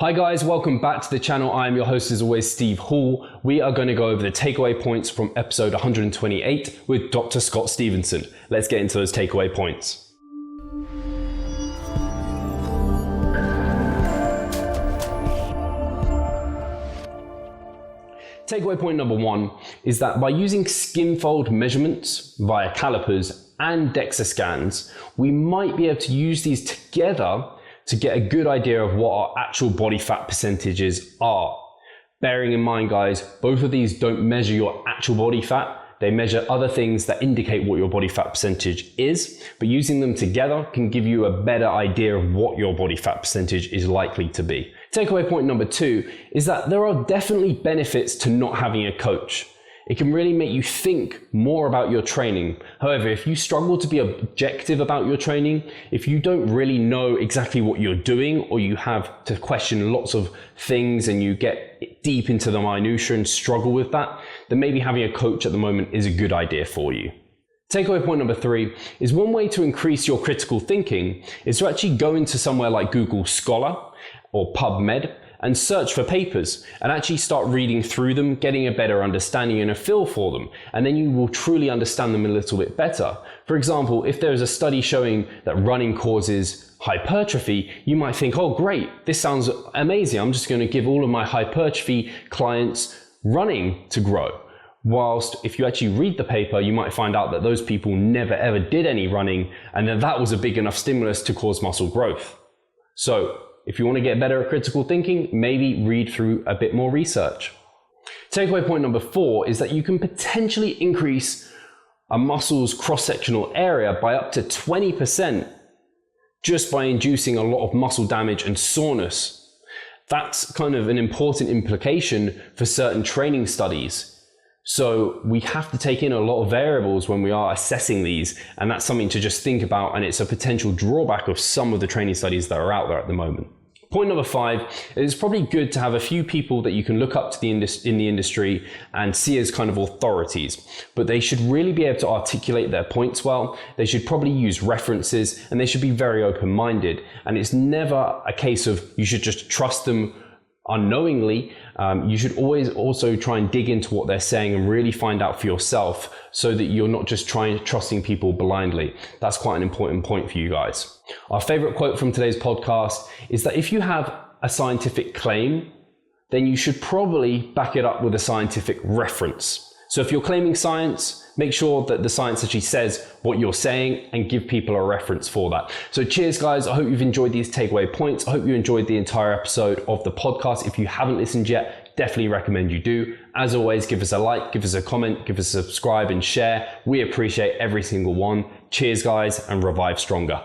Hi guys, welcome back to the channel. I am your host as always, Steve Hall. We are going to go over the takeaway points from episode 128 with Dr. Scott Stevenson. Let's get into those takeaway points. Takeaway point number one is that by using skin fold measurements via calipers and Dexa scans, we might be able to use these together to get a good idea of what our actual body fat percentages are. Bearing in mind, guys, both of these don't measure your actual body fat. They measure other things that indicate what your body fat percentage is, but using them together can give you a better idea of what your body fat percentage is likely to be. Takeaway point number two is that there are definitely benefits to not having a coach. It can really make you think more about your training. However, if you struggle to be objective about your training, if you don't really know exactly what you're doing, or you have to question lots of things and you get deep into the minutiae and struggle with that, then maybe having a coach at the moment is a good idea for you. Takeaway point number three is one way to increase your critical thinking is to actually go into somewhere like Google Scholar or PubMed and search for papers and actually start reading through them, getting a better understanding and a feel for them, and then you will truly understand them a little bit better. For example, if there is a study showing that running causes hypertrophy, you might think, oh great, this sounds amazing, I'm just going to give all of my hypertrophy clients running to grow. Whilst if you actually read the paper, you might find out that those people never ever did any running, and that was a big enough stimulus to cause muscle growth. So if you want to get better at critical thinking, maybe read through a bit more research. Takeaway point number four is that you can potentially increase a muscle's cross-sectional area by up to 20% just by inducing a lot of muscle damage and soreness. That's kind of an important implication for certain training studies. So we have to take in a lot of variables when we are assessing these, and that's something to just think about, and it's a potential drawback of some of the training studies that are out there at the moment. Point number five, it's probably good to have a few people that you can look up to in the industry and see as kind of authorities, but they should really be able to articulate their points well. They should probably use references, and they should be very open-minded, and it's never a case of you should just trust them unknowingly. You should always also try and dig into what they're saying and really find out for yourself so that you're not just trusting people blindly. That's quite an important point for you guys. Our favorite quote from today's podcast is that if you have a scientific claim, then you should probably back it up with a scientific reference. So if you're claiming science, make sure that the science actually says what you're saying and give people a reference for that. So cheers guys, I hope you've enjoyed these takeaway points. I hope you enjoyed the entire episode of the podcast. If you haven't listened yet, definitely recommend you do. As always, give us a like, give us a comment, give us a subscribe and share. We appreciate every single one. Cheers guys, and revive stronger.